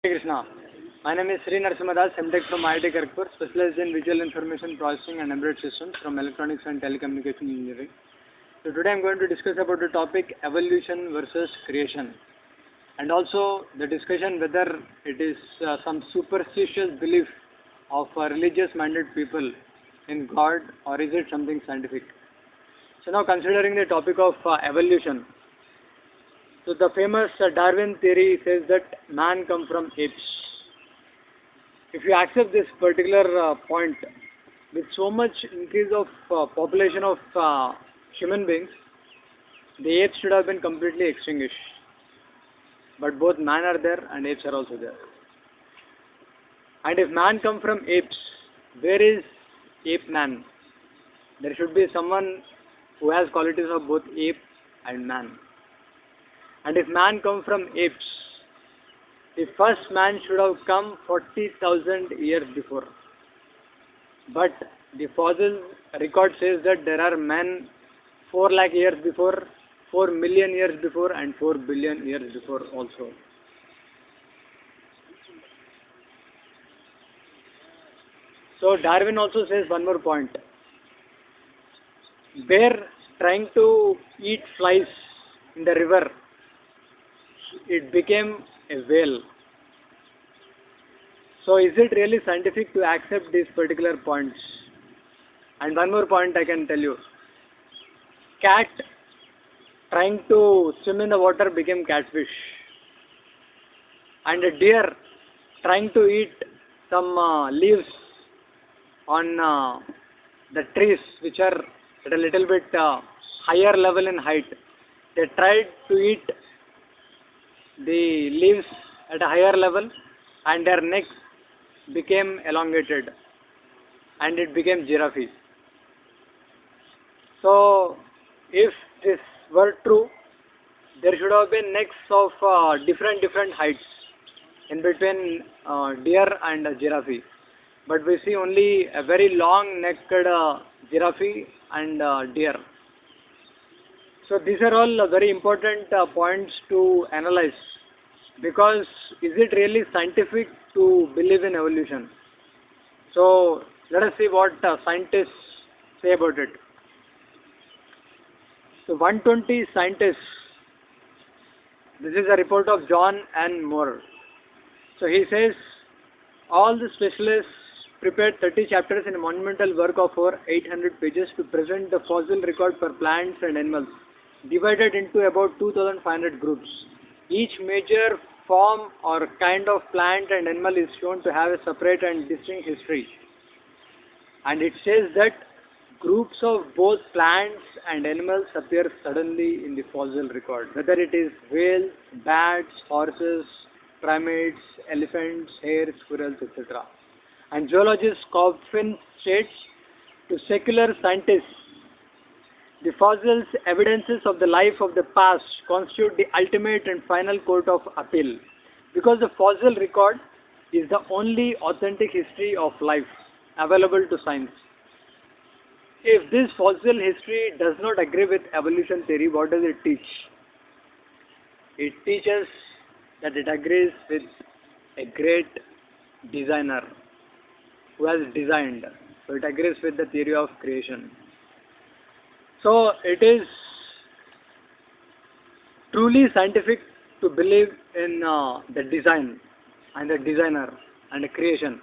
Hey Krishna, my name is Sri Narasimhadas, MTech from IIT Kharagpur, specialized in visual information processing and embedded systems from electronics and telecommunication engineering. So today I am going to discuss about the topic evolution versus creation, and also the discussion whether it is some superstitious belief of religious minded people in God, or is it something scientific. So now, considering the topic of evolution, so the famous Darwin theory says that man come from apes. If you accept this particular point, with so much increase of population of human beings, the apes should have been completely extinguished. But both man are there and apes are also there. And if man come from apes, where is ape man? There should be someone who has qualities of both ape and man. And if man come from apes, the first man should have come 40,000 years before. But the fossil record says that there are men 4 lakh years before, 4 million years before, and 4 billion years before also. So Darwin also says one more point. Bear trying to eat flies in the river, it became a whale. So is it really scientific to accept these particular points? And one more point I can tell you. Cat trying to swim in the water became catfish. And a deer trying to eat some leaves on the trees which are at a little bit higher level in height. They tried to eat the leaves at a higher level, and their neck became elongated and it became giraffe. So if this were true, there should have been necks of different heights in between deer and giraffe. But we see only a very long necked giraffe and deer. So these are all very important points to analyze, because is it really scientific to believe in evolution? So let us see what scientists say about it. So 120 scientists, this is a report of John and Moore. So he says all the specialists prepared 30 chapters in a monumental work of over 800 pages to present the fossil record for plants and animals, divided into about 2,500 groups. Each major form or kind of plant and animal is shown to have a separate and distinct history. And it says that groups of both plants and animals appear suddenly in the fossil record, whether it is whales, bats, horses, primates, elephants, hares, squirrels, etc. And geologist Coffin states to secular scientists, the fossils evidences of the life of the past constitute the ultimate and final court of appeal, because the fossil record is the only authentic history of life available to science. If this fossil history does not agree with evolution theory, what does it teach? It teaches that it agrees with a great designer who has designed. So it agrees with the theory of creation. So it is truly scientific to believe in the design and the designer and the creation.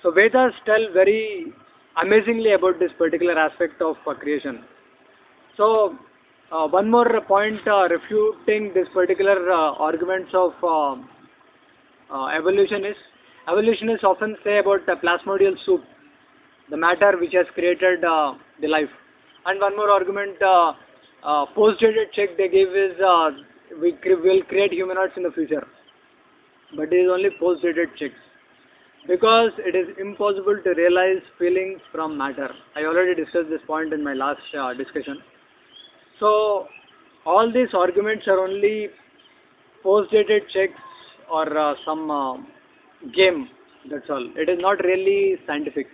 So Vedas tell very amazingly about this particular aspect of creation. So one more point refuting this particular arguments of evolutionists often say about the plasmodial soup, the matter which has created the life. And one more argument, post-dated check they give is will create humanoids in the future. But it is only post-dated checks, because it is impossible to realize feelings from matter. I already discussed this point in my last discussion. So all these arguments are only post-dated checks or some game, that's all. It is not really scientific.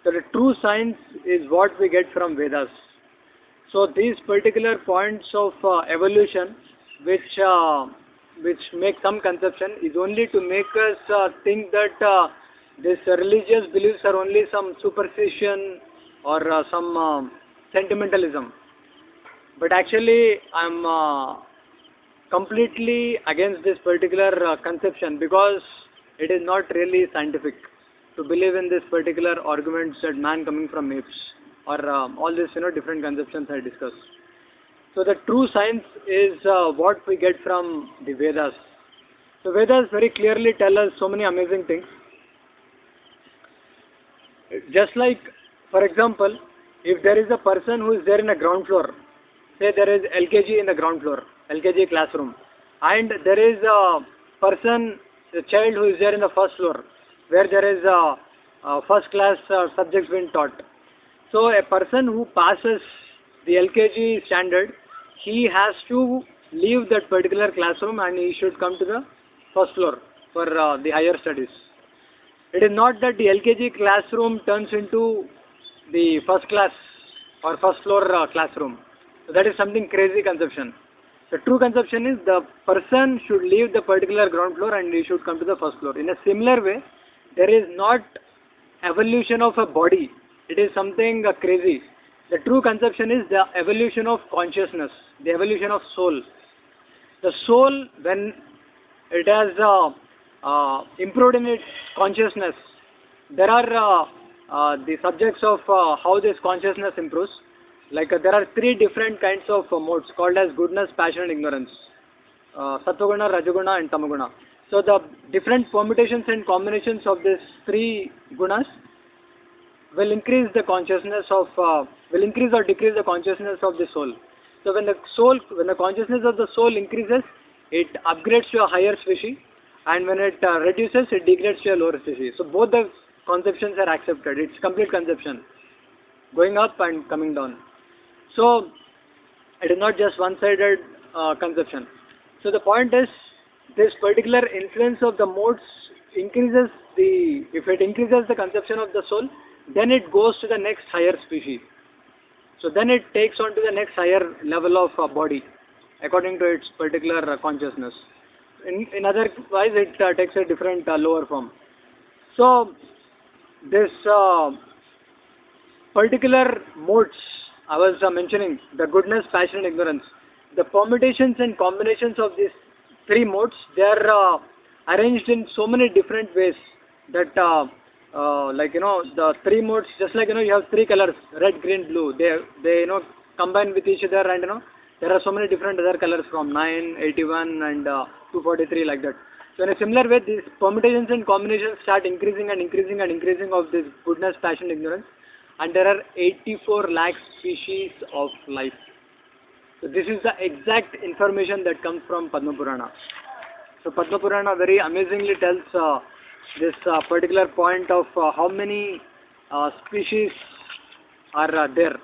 So the true science is what we get from Vedas. So these particular points of evolution, which which make some conception is only to make us think that these religious beliefs are only some superstition or some sentimentalism. But actually, I'm completely against this particular conception, because it is not really scientific to believe in this particular arguments that man coming from apes, or all these different conceptions I discussed. So the true science is what we get from the Vedas. So Vedas very clearly tell us so many amazing things. Just like, for example, if there is a person who is there in a ground floor, say there is LKG in the ground floor, LKG classroom, and there is a person, a child who is there in the first floor, where there is a first class subjects being taught. So a person who passes the LKG standard, he has to leave that particular classroom and he should come to the first floor for the higher studies. It is not that the LKG classroom turns into the first class or first floor classroom. So that is something crazy conception. The true conception is the person should leave the particular ground floor and he should come to the first floor. In a similar way, there is not evolution of a body. It is something crazy. The true conception is the evolution of consciousness, the evolution of soul. The soul, when it has improved in its consciousness, there are the subjects of how this consciousness improves. Like there are three different kinds of modes called as goodness, passion and ignorance. Sattva-guna, Rajaguna and Tamaguna. So the different permutations and combinations of these three gunas will increase the consciousness of, will increase or decrease the consciousness of the soul. So when the consciousness of the soul increases, it upgrades to a higher species, and when it reduces, it degrades to a lower species. So both the conceptions are accepted. It's complete conception, going up and coming down. So it is not just one-sided conception. So the point is, this particular influence of the modes increases if it increases the conception of the soul, then it goes to the next higher species. So then it takes on to the next higher level of body, according to its particular consciousness. In otherwise, it takes a different lower form. So this particular modes I was mentioning, the goodness, passion and ignorance, the permutations and combinations of these three modes, they are arranged in so many different ways that the three modes, just like you have three colors, red, green, blue, they combine with each other, and there are so many different other colors from 9, 81 and 243, like that. So in a similar way, these permutations and combinations start increasing and increasing and increasing of this goodness, passion, ignorance, and there are 84 lakh species of life. So this is the exact information that comes from Padma Purana. So Padma Purana very amazingly tells this particular point of how many species are there.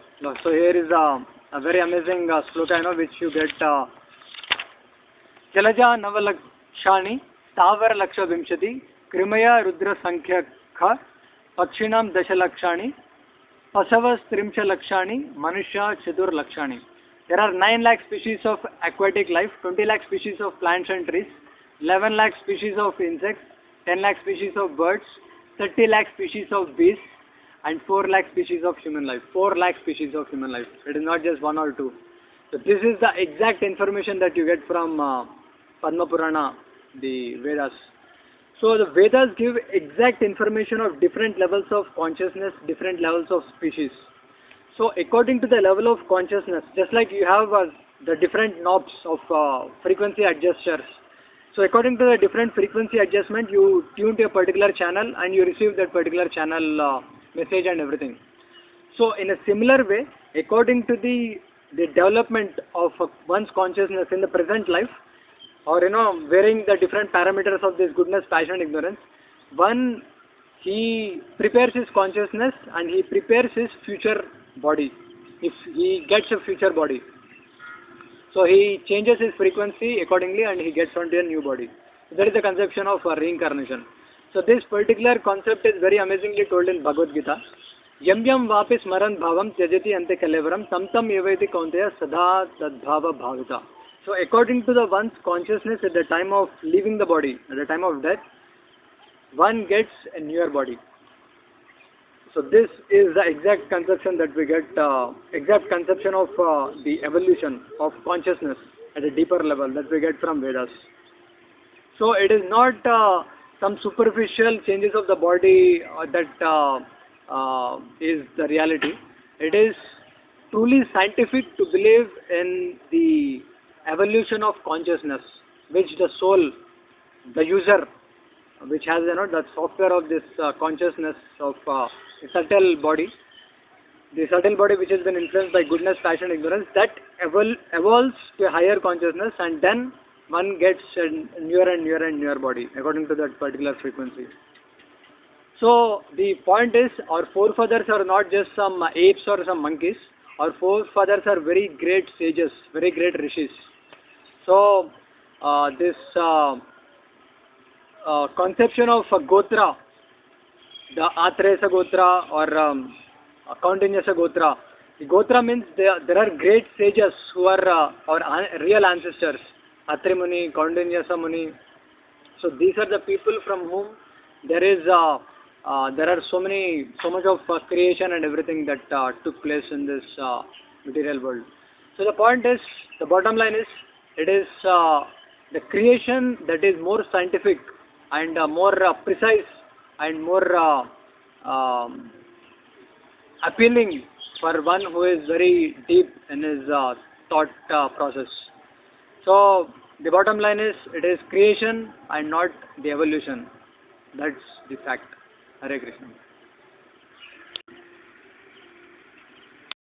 So here is a very amazing sloka, which you get. Jalaja Navalakshani, Tavara Laksha Vimshati, Krimaya Rudra Sankhya Kha, Pakshinam Dasha Lakshani, Pasavas Trimsha Lakshani, Manushya Chatur Lakshani. There are 9 lakh species of aquatic life, 20 lakh species of plants and trees, 11 lakh species of insects, 10 lakh species of birds, 30 lakh species of beasts, and 4 lakh species of human life. 4 lakh species of human life. It is not just one or two. So this is the exact information that you get from Padma Purana, the Vedas. So the Vedas give exact information of different levels of consciousness, different levels of species. So according to the level of consciousness, just like you have the different knobs of frequency adjusters. So according to the different frequency adjustment, you tune to a particular channel and you receive that particular channel message and everything. So in a similar way, according to the development of one's consciousness in the present life, or varying the different parameters of this goodness, passion, and ignorance, one, he prepares his consciousness and he prepares his future body, if he gets a future body. So he changes his frequency accordingly and he gets onto a new body. So that is the conception of reincarnation. So this particular concept is very amazingly told in Bhagavad Gita. Yam yam vapi smaran bhavam tyajati ante kalevaram tam tam evaiti kaunteya sada tadbhava bhavita. So according to the one's consciousness at the time of leaving the body, at the time of death, one gets a newer body. So this is the exact conception that we get, exact conception of the evolution of consciousness at a deeper level that we get from Vedas. So it is not some superficial changes of the body that is the reality. It is truly scientific to believe in the evolution of consciousness, which the soul, the user, which has the software of this consciousness of a subtle body, the subtle body which has been influenced by goodness, passion, ignorance, that evolves to a higher consciousness, and then one gets a newer and newer and newer body according to that particular frequency. So the point is, our forefathers are not just some apes or some monkeys. Our forefathers are very great sages, very great rishis. So this conception of Gotra, the Atreyasa Gotra or Kaundinyasa Gotra. The Gotra means there are great sages who are our real ancestors, Atri Muni, Kaundinyasa Muni. So these are the people from whom there are so much of creation and everything that took place in this material world. So the point is, the bottom line is, it is the creation that is more scientific and more precise and more appealing for one who is very deep in his thought process. So the bottom line is, it is creation and not the evolution. That's the fact. Hare Krishna.